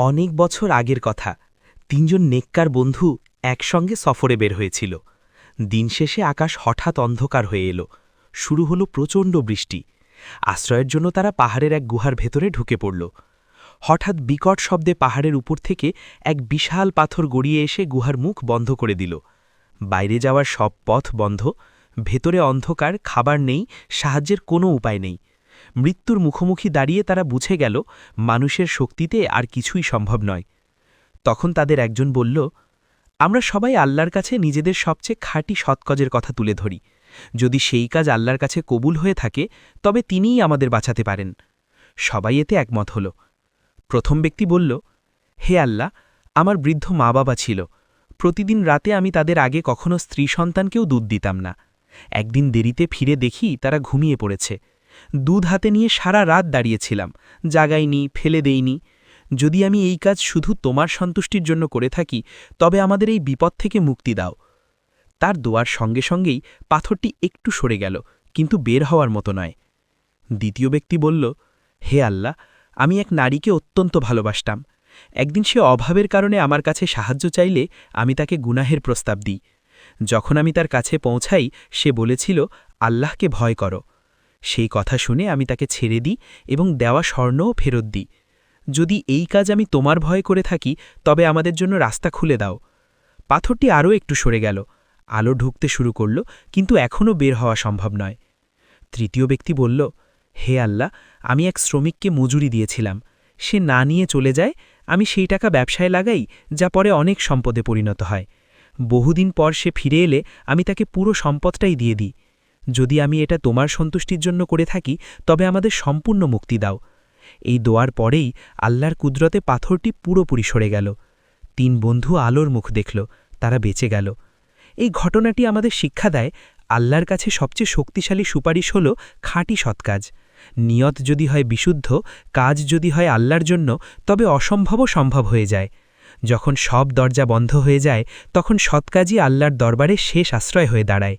অনেক বছর আগের কথা। তিনজন নেককার বন্ধু একসঙ্গে সফরে বের হয়েছিল। দিন শেষে আকাশ হঠাৎ অন্ধকার হয়ে এলো। শুরু হলো প্রচণ্ড বৃষ্টি। আশ্রয়ের জন্য তারা পাহাড়ের এক গুহার ভেতরে ঢুকে পড়ল। হঠাৎ বিকট শব্দে পাহাড়ের উপর থেকে এক বিশাল পাথর গড়িয়ে এসে গুহার মুখ বন্ধ করে দিল। বাইরে যাওয়ার সব পথ বন্ধ। ভেতরে অন্ধকার, খাবার নেই, সাহায্যের কোনো উপায় নেই। মৃত্যুর মুখোমুখি দাঁড়িয়ে তারা বুঝে গেল মানুষের শক্তিতে আর কিছুই সম্ভব নয়। তখন তাদের একজন বলল, আমরা সবাই আল্লাহর কাছে নিজেদের সবচেয়ে খাঁটি সৎকাজের কথা তুলে ধরি। যদি সেই কাজ আল্লাহর কাছে কবুল হয়ে থাকে তবে তিনিই আমাদের বাঁচাতে পারেন। সবাই এতে একমত হল। প্রথম ব্যক্তি বলল, হে আল্লাহ, আমার বৃদ্ধ মা বাবা ছিল। প্রতিদিন রাতে আমি তাদের আগে কখনো স্ত্রী সন্তানকেও দুধ দিতাম না। একদিন দেরিতে ফিরে দেখি তারা ঘুমিয়ে পড়েছে। দুধ হাতে নিয়ে সারা রাত দাঁড়িয়েছিলাম, জাগাইনি, ফেলে দেইনি। যদি আমি এই কাজ শুধু তোমার সন্তুষ্টির জন্য করে থাকি তবে আমাদের এই বিপদ থেকে মুক্তি দাও। তার দোয়ার সঙ্গে সঙ্গেই পাথরটি একটু সরে গেল, কিন্তু বের হওয়ার মতো নয়। দ্বিতীয় ব্যক্তি বলল, হে আল্লাহ, আমি এক নারীকে অত্যন্ত ভালোবাসতাম। একদিন সে অভাবের কারণে আমার কাছে সাহায্য চাইলে আমি তাকে গুনাহের প্রস্তাব দিই। যখন আমি তার কাছে পৌঁছাই সে বলেছিল, আল্লাহকে ভয় করো। সেই কথা শুনে আমি তাকে ছেড়ে দিই এবং দেওয়া স্বর্ণও ফেরত দিই। যদি এই কাজ আমি তোমার ভয় করে থাকি তবে আমাদের জন্য রাস্তা খুলে দাও। পাথরটি আরও একটু সরে গেল। আলো ঢুকতে শুরু করল, কিন্তু এখনও বের হওয়া সম্ভব নয়। তৃতীয় ব্যক্তি বলল, হে আল্লাহ, আমি এক শ্রমিককে মজুরি দিয়েছিলাম। সে না নিয়ে চলে যায়। আমি সেই টাকা ব্যবসায় লাগাই, যা পরে অনেক সম্পদে পরিণত হয়। বহুদিন পর সে ফিরে এলে আমি তাকে পুরো সম্পদটাই দিয়ে দিই। যদি আমি এটা তোমার সন্তুষ্টির জন্য করে থাকি তবে আমাদের সম্পূর্ণ মুক্তি দাও। এই দোয়ার পরেই আল্লাহর কুদরতে পাথরটি পুরোপুরি সরে গেল। তিন বন্ধু আলোর মুখ দেখল, তারা বেঁচে গেল। এই ঘটনাটি আমাদের শিক্ষা দেয়, আল্লাহর কাছে সবচেয়ে শক্তিশালী সুপারিশ হল খাঁটি সৎকাজ। নিয়ত যদি হয় বিশুদ্ধ, কাজ যদি হয় আল্লাহর জন্য, তবে অসম্ভবও সম্ভব হয়ে যায়। যখন সব দরজা বন্ধ হয়ে যায় তখন সৎকাজই আল্লাহর দরবারে শেষ আশ্রয় হয়ে দাঁড়ায়।